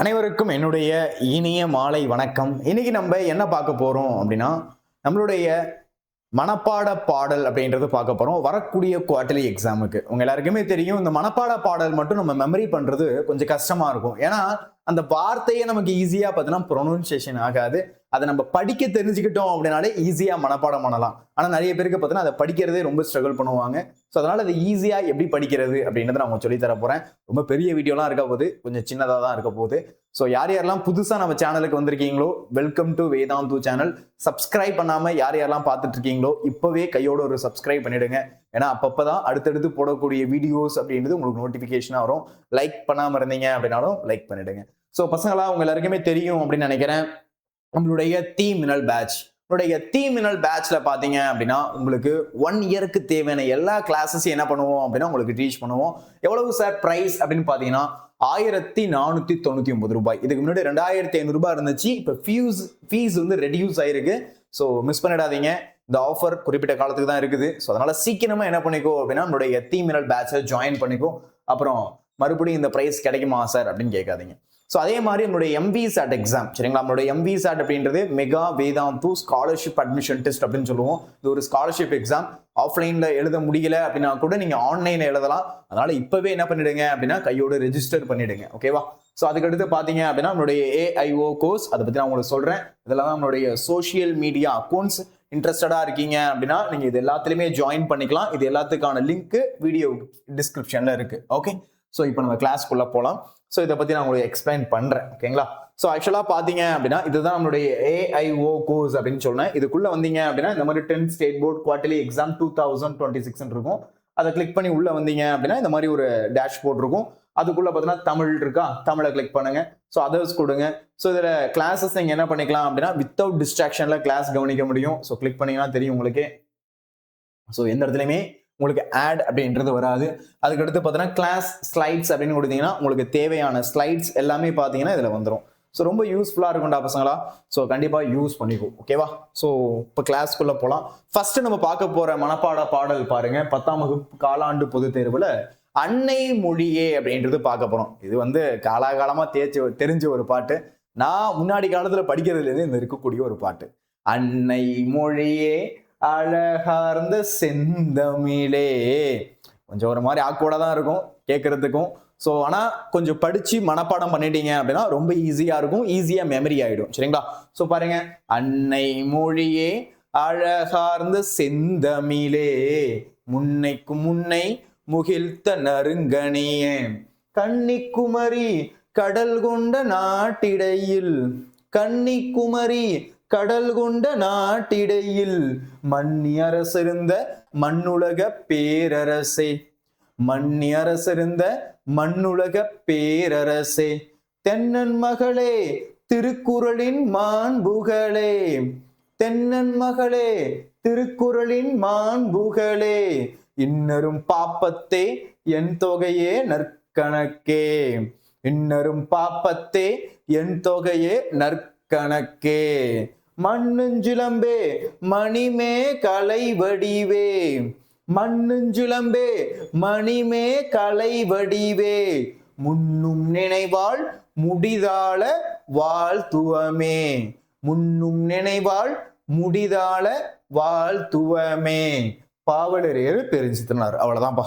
அனைவருக்கும் என்னுடைய இனிய மாலை வணக்கம். இன்னைக்கு நம்ம என்ன பார்க்க போறோம் அப்படின்னா, நம்மளுடைய மனப்பாட பாடல் அப்படின்றது பார்க்க போறோம். வரக்கூடிய குவார்டர்லி எக்ஸாமுக்கு உங்க எல்லாருக்குமே தெரியும், இந்த மனப்பாட பாடல் மட்டும் நம்ம மெமரி பண்றது கொஞ்சம் கஷ்டமா இருக்கும். ஏன்னா அந்த வார்த்தையே நமக்கு ஈஸியா பார்த்தீங்கன்னா ப்ரொனவுன்சியேஷன் ஆகாது. அதை நம்ம படிக்க தெரிஞ்சுக்கிட்டோம் அப்படின்னாலே ஈஸியா மனப்பாடம் பண்ணலாம். ஆனா நிறைய பேருக்கு பார்த்தீங்கன்னா அதை படிக்கிறதே ரொம்ப ஸ்ட்ரகிள் பண்ணுவாங்க. ஸோ அதனால அதை ஈஸியா எப்படி படிக்கிறது அப்படின்றத நான் உங்களுக்கு சொல்லி தர போறேன். ரொம்ப பெரிய வீடியோலாம் இருக்க போகுது, கொஞ்சம் சின்னதாக தான் இருக்க போகுது. ஸோ யாரெல்லாம் புதுசா நம்ம சேனலுக்கு வந்திருக்கீங்களோ, welcome to Vedantu channel. Subscribe பண்ணாம யாரெல்லாம் பார்த்துட்டு இருக்கீங்களோ இப்பவே கையோட ஒரு சப்ஸ்கிரைப் பண்ணிடுங்க. ஏன்னா அப்பப்பதான் அடுத்தடுத்து போடக்கூடிய வீடியோஸ் அப்படின்றது உங்களுக்கு நோட்டிபிகேஷனா வரும். லைக் பண்ணாம இருந்தீங்க அப்படின்னாலும் லைக் பண்ணிடுங்க. ஸோ பசங்களா உங்க எல்லாருக்குமே தெரியும் அப்படின்னு நினைக்கிறேன், நம்மளுடைய தீமினல் பேட்ச். உங்களுடைய தீமினல் பேட்ச்ல பாத்தீங்க அப்படின்னா உங்களுக்கு 1 இயருக்கு தேவையான எல்லா கிளாஸஸையும் என்ன பண்ணுவோம் அப்படின்னா உங்களுக்கு டீச் பண்ணுவோம். எவ்வளவு சார் பிரைஸ் அப்படின்னு பாத்தீங்கன்னா 1499 ரூபாய். இதுக்கு முன்னாடி 2500 ரூபாய் இருந்துச்சு. இப்போ ஃபீஸ் வந்து ரெடியூஸ் ஆயிருக்கு. ஸோ மிஸ் பண்ணிடாதீங்க. இந்த ஆஃபர் குறிப்பிட்ட காலத்துக்கு தான் இருக்குது. ஸோ அதனால சீக்கிரமா என்ன பண்ணிக்கோ அப்படின்னா நம்மளுடைய தீமினல் பேட்சை ஜாயின் பண்ணிக்கோ. அப்புறம் மறுபடியும் இந்த பிரைஸ் கிடைக்குமா சார் அப்படின்னு கேட்காதீங்க. ஸோ அதே மாதிரி நம்மளுடைய MVSAT எக்ஸாம் சரிங்களா. நம்மளுடைய MVSAT அப்படின்றது mega Vedantu scholarship admission test அப்படின்னு சொல்லுவோம். இது ஒரு ஸ்காலர்ஷிப் எக்ஸாம். ஆஃப்லைன்ல எழுத முடியல அப்படின்னா கூட நீங்க ஆன்லைன்ல எழுதலாம். அதனால இப்பவே என்ன பண்ணிடுங்க அப்படின்னா கையோட ரெஜிஸ்டர் பண்ணிடுங்க. ஓகேவா? ஸோ அதுக்கடுத்து பாத்தீங்க அப்படின்னா நம்மளுடைய AIO கோர்ஸ், அதை பத்தி நான் உங்களுக்கு சொல்றேன். இதெல்லாம் நம்மளுடைய சோசியல் மீடியா அக்கௌண்ட்ஸ். இன்ட்ரெஸ்டடா இருக்கீங்க அப்படின்னா நீங்க இது எல்லாத்துலயுமே ஜாயின் பண்ணிக்கலாம். இது எல்லாத்துக்கான லிங்க் வீடியோ டிஸ்கிரிப்ஷன்ல இருக்கு. ஓகே, ஸோ இப்போ நம்ம கிளாஸ்க்குள்ள போகலாம். ஸோ இதை பத்தி நான் உங்களுக்கு எக்ஸ்பிளைன் பண்றேன். ஓகேங்களா? ஸோ ஆக்சுவலா பாத்தீங்க அப்படின்னா இதுதான் நம்மளுடைய AIO கோர்ஸ் அப்படின்னு சொன்னேன். இதுக்குள்ள வந்தீங்க அப்படின்னா இந்த மாதிரி 10th state board quarterly exam 2026 இருக்கும். அதை கிளிக் பண்ணி உள்ள வந்தீங்க அப்படின்னா இந்த மாதிரி ஒரு டேஷ்போர்ட் இருக்கும். அதுக்குள்ள பார்த்தீங்கன்னா தமிழ் இருக்கா, தமிழை கிளிக் பண்ணுங்க. ஸோ அதர்ஸ் கொடுங்க. ஸோ இதில் கிளாஸஸ் நீங்க என்ன பண்ணிக்கலாம் அப்படின்னா வித்தவுட் டிஸ்ட்ராக்ஷன்ல கிளாஸ் கவனிக்க முடியும். ஸோ கிளிக் பண்ணீங்கன்னா தெரியும் உங்களுக்கு. ஸோ எந்த இடத்துலையுமே உங்களுக்கு ஆட் அப்படின்றது வராது. அதுக்கடுத்து பார்த்தீங்கன்னா கிளாஸ் ஸ்லைட்ஸ் அப்படின்னு கொடுத்தீங்கன்னா உங்களுக்கு தேவையான ஸ்லைட்ஸ் எல்லாமே பார்த்தீங்கன்னா இதில் வந்துடும். ஸோ ரொம்ப யூஸ்ஃபுல்லாக இருக்கும்டா பசங்களா. ஸோ கண்டிப்பாக யூஸ் பண்ணிக்கோ. ஓகேவா? ஸோ இப்போ கிளாஸ்க்குள்ளே போகலாம். ஃபர்ஸ்ட் நம்ம பார்க்க போகிற மனப்பாட பாடல் பாருங்க. 10ஆம் வகுப்பு காலாண்டு பொதுத் தேர்வில் அன்னை மொழியே அப்படின்றது பார்க்க போகிறோம். இது வந்து காலாகாலமாக தெரிஞ்ச ஒரு பாட்டு. நான் முன்னாடி காலத்தில் படிக்கிறதுலேருந்து இந்த இருக்கக்கூடிய ஒரு பாட்டு. அன்னை மொழியே அழகார்ந்த செந்தமிழே. கொஞ்சம் ஒரு மாதிரி ஆக்வர்டா தான் இருக்கும் கேட்கறதுக்கும். ஸோ ஆனால் கொஞ்சம் படிச்சு மனப்பாடம் பண்ணிட்டீங்க அப்படின்னா ரொம்ப ஈஸியா இருக்கும், ஈஸியா மெமரி ஆயிடும். சரிங்களா? ஸோ பாருங்க, அன்னை மொழியே அழகார்ந்த செந்தமிழே, முன்னைக்கு முன்னை முகிழ்த்த நறுங்கணியே, கன்னிக்குமரி கடல் கொண்ட நாட்டிடையில், கன்னிக்குமரி கடல் கொண்ட நாட்டிடையில், மன்னி அரசிருந்த மண்ணுலக பேரரசே, மன்னி அரசிருந்த மண்ணுலக பேரரசே, தென்னன் மகளே திருக்குறளின் மாண்புகளே, தென்னன் மகளே திருக்குறளின் மாண்புகளே, இன்னரும் பாப்பத்தே என் தொகையே நற்கணக்கே, இன்னரும் பாப்பத்தே என் தொகையே நற்கணக்கே, மண்ணுஞ்சிலம்பே மணிமே கலை வடிவே, மண்ணுஞ்சிலம்பே மணிமே கலை வடிவே, முன்னும் நினைவாள் முடிதாள வாழ்த்துவமே, முன்னும் நினைவாள் முடிதாள வாழ்த்துவமே. பாவலரேறு பெருஞ்சித்தனார். அவ்வளவுதான்ப்பா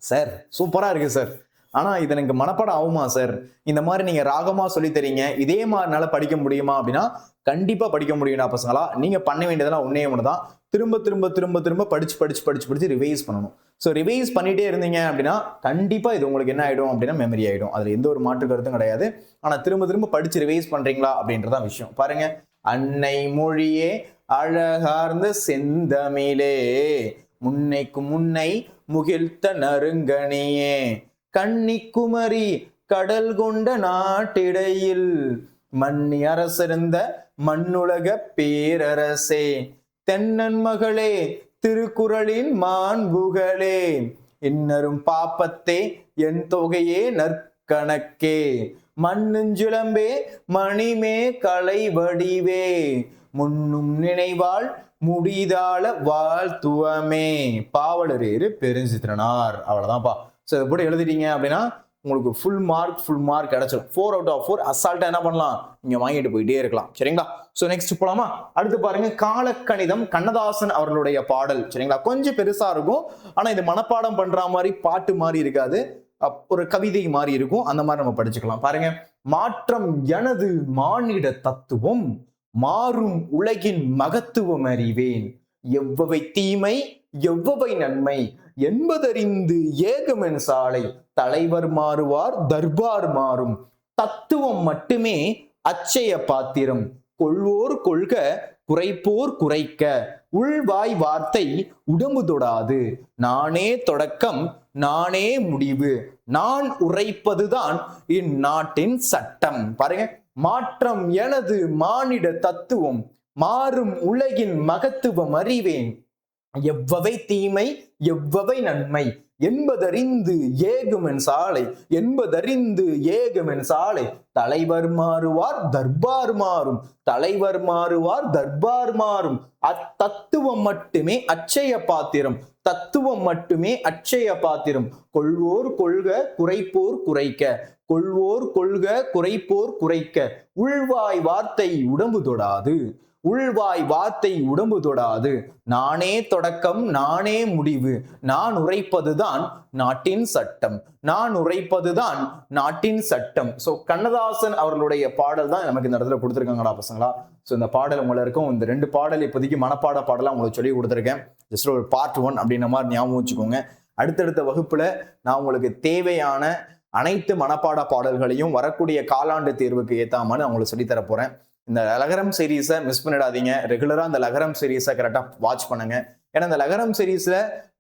சார். சூப்பரா இருக்கு சார். ஆனா இது எனக்கு மனப்பாடம் ஆகுமா சார்? இந்த மாதிரி நீங்க ராகமா சொல்லி தரீங்க, இதே மாதிரினால படிக்க முடியுமா அப்படின்னா கண்டிப்பா படிக்க முடியும்னா பசங்களா. நீங்க பண்ண வேண்டியதெல்லாம் ஒன்னே ஒண்ணுதான், திரும்ப திரும்ப திரும்ப திரும்ப படிச்சு ரிவைஸ் பண்ணணும். ஸோ ரிவைஸ் பண்ணிட்டே இருந்தீங்க அப்படின்னா கண்டிப்பா இது உங்களுக்கு என்ன ஆயிடும் அப்படின்னா மெமரி ஆயிடும். அதுல எந்த ஒரு மாற்று கருத்தும் கிடையாது. ஆனா திரும்ப திரும்ப படிச்சு ரிவைஸ் பண்றீங்களா அப்படின்றதான் விஷயம். பாருங்க, அன்னை மொழியே அழகார்ந்த செந்தமிழே, முன்னைக்கு முன்னை முகிழ்த்த நறுங்கணியே, கன்னிக்குமரி கடல் கொண்ட நாட்டிடையில், மன்னி அரசிருந்த மண்ணுலக பேரரசே, தென்னன் மகளே திருக்குறளின் மாண்புகளே, இன்னரும் பாப்பத்தே என் தொகையே நற்கணக்கே, மண்ணுஞ்சிலம்பே மணிமே கலை வடிவே, முன்னும் நினைவாள் முடிதாள வாழ்த்துவமே. பாவலரேறு பெருஞ்சித்திரனார். அவ்வளவுதான்ப்பா. ஸோ இதை போட்டு எழுதிட்டீங்க அப்படின்னா உங்களுக்கு ஃபுல் மார்க் கிடைச்சிடும். 4 out of 4 அசால்ட்டா என்ன பண்ணலாம், நீங்க வாங்கிட்டு போயிட்டே இருக்கலாம். சரிங்களா? சோ நெக்ஸ்ட் போலாமா? அடுத்து பாருங்க, காலக்கணிதம் கண்ணதாசன் அவர்களுடைய பாடல். சரிங்களா? கொஞ்சம் பெருசா இருக்கும், ஆனா இது மனப்பாடம் பண்ற மாதிரி பாட்டு மாதிரி இருக்காது, ஒரு கவிதை மாதிரி இருக்கும். அந்த மாதிரி நம்ம படிச்சுக்கலாம். பாருங்க, மாற்றம் எனது மானிட தத்துவம், மாறும் உலகின் மகத்துவம் அறிவேன், எவ்வவை தீமை எவ்வவை நன்மை என்பதறிந்து ஏகமென் சாலை, தலைவர் மாறுவார் தர்பார் மாறும், தத்துவம் மட்டுமே அச்சய பாத்திரம், கொள்வோர் கொள்க குறைப்போர் குறைக்க, உள்வாய் வார்த்தை உடம்பு தொடாது, நானே தொடக்கம் நானே முடிவு, நான் உரைப்பதுதான் இந்நாட்டின் சட்டம். பாருங்க, மாற்றம் எனது மானிட தத்துவம், மாறும் உலகின் மகத்துவம் அறிவேன், எவ்வவை தீமை எவ்வவை நன்மை என்பதறிந்து ஏகுமென் சாலை, என்பதறிந்து ஏகுமென் சாலை, தலைவர் மாறுவார் தர்பார் மாறும், தலைவர் மாறுவார் தர்பார் மாறும், அத்தத்துவம் மட்டுமே அச்சய பாத்திரம், தத்துவம் மட்டுமே அச்சய பாத்திரம், கொள்வோர் கொள்க குறைப்போர் குறைக்க, கொள்வோர் கொள்க குறைப்போர் குறைக்க, உள்வாய் வார்த்தை உடம்பு தொடாது, உள்வாய் வார்த்தை உடம்பு தொடாது, நானே தொடக்கம் நானே முடிவு, நான் உரைப்பதுதான் நாட்டின் சட்டம், நான் உரைப்பதுதான் நாட்டின் சட்டம். சோ கண்ணதாசன் அவர்களுடைய பாடல் தான் நமக்கு இந்த இடத்துல கொடுத்துருக்காங்கடா பசங்களா. ஸோ இந்த பாடல் உங்களை இருக்கும். இந்த 2 பாடல் இப்போதைக்கு மனப்பாட பாடலாம் உங்களுக்கு சொல்லி கொடுத்துருக்கேன். ஜஸ்ட் ஒரு பார்ட் 1 அப்படின்ற மாதிரி ஞாபகம் வச்சுக்கோங்க. அடுத்தடுத்த வகுப்புல நான் உங்களுக்கு தேவையான அனைத்து மனப்பாட பாடல்களையும் வரக்கூடிய காலாண்டு தேர்வுக்கு ஏத்தாமல் நான் உங்களுக்கு சொல்லித்தர போறேன். இந்த லகரம் சீரீஸை மிஸ் பண்ணிடாதீங்க. ரெகுலரா இந்த லகரம் சீரீஸை கரெக்டா வாட்ச் பண்ணுங்க. ஏன்னா இந்த லகரம் சீரீஸ்ல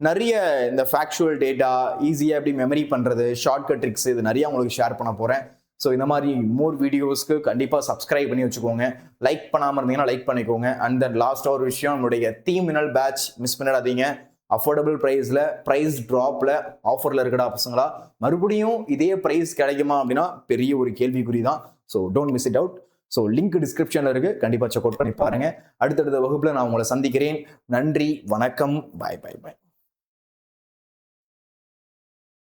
நிறைய இந்த ஃபேக்சுவல் டேட்டா ஈஸியா எப்படி மெமரி பண்றது, ஷார்ட்கட் ட்ரிக்ஸ், இது நிறைய உங்களுக்கு ஷேர் பண்ண போறேன். ஸோ இந்த மாதிரி மோர் வீடியோஸ்க்கு கண்டிப்பா சப்ஸ்கிரைப் பண்ணி வச்சுக்கோங்க. லைக் பண்ணாம இருந்தீங்கன்னா லைக் பண்ணிக்கோங்க. அண்ட் தென் லாஸ்டா ஒரு விஷயம், நம்மளுடைய தீமினல் பேட்ச் மிஸ் பண்ணிடாதீங்க. அஃபோர்டபுள் ப்ரைஸ்ல, ப்ரைஸ் ட்ராப்ல ஆஃபர்ல இருக்கடா பசங்களா. மறுபடியும் இதே ப்ரைஸ் கிடைக்குமா அப்படின்னா பெரிய ஒரு கேள்விக்குறி தான். So don't miss it out. So link டிஸ்கிரிப்ஷன்ல இருக்கு, கண்டிப்பா செக் அவுட் பண்ணி பாருங்க. அடுத்தடுத்த வகுப்புல நான் உங்களை சந்திக்கிறேன். நன்றி, வணக்கம், பாய் பாய் பாய்.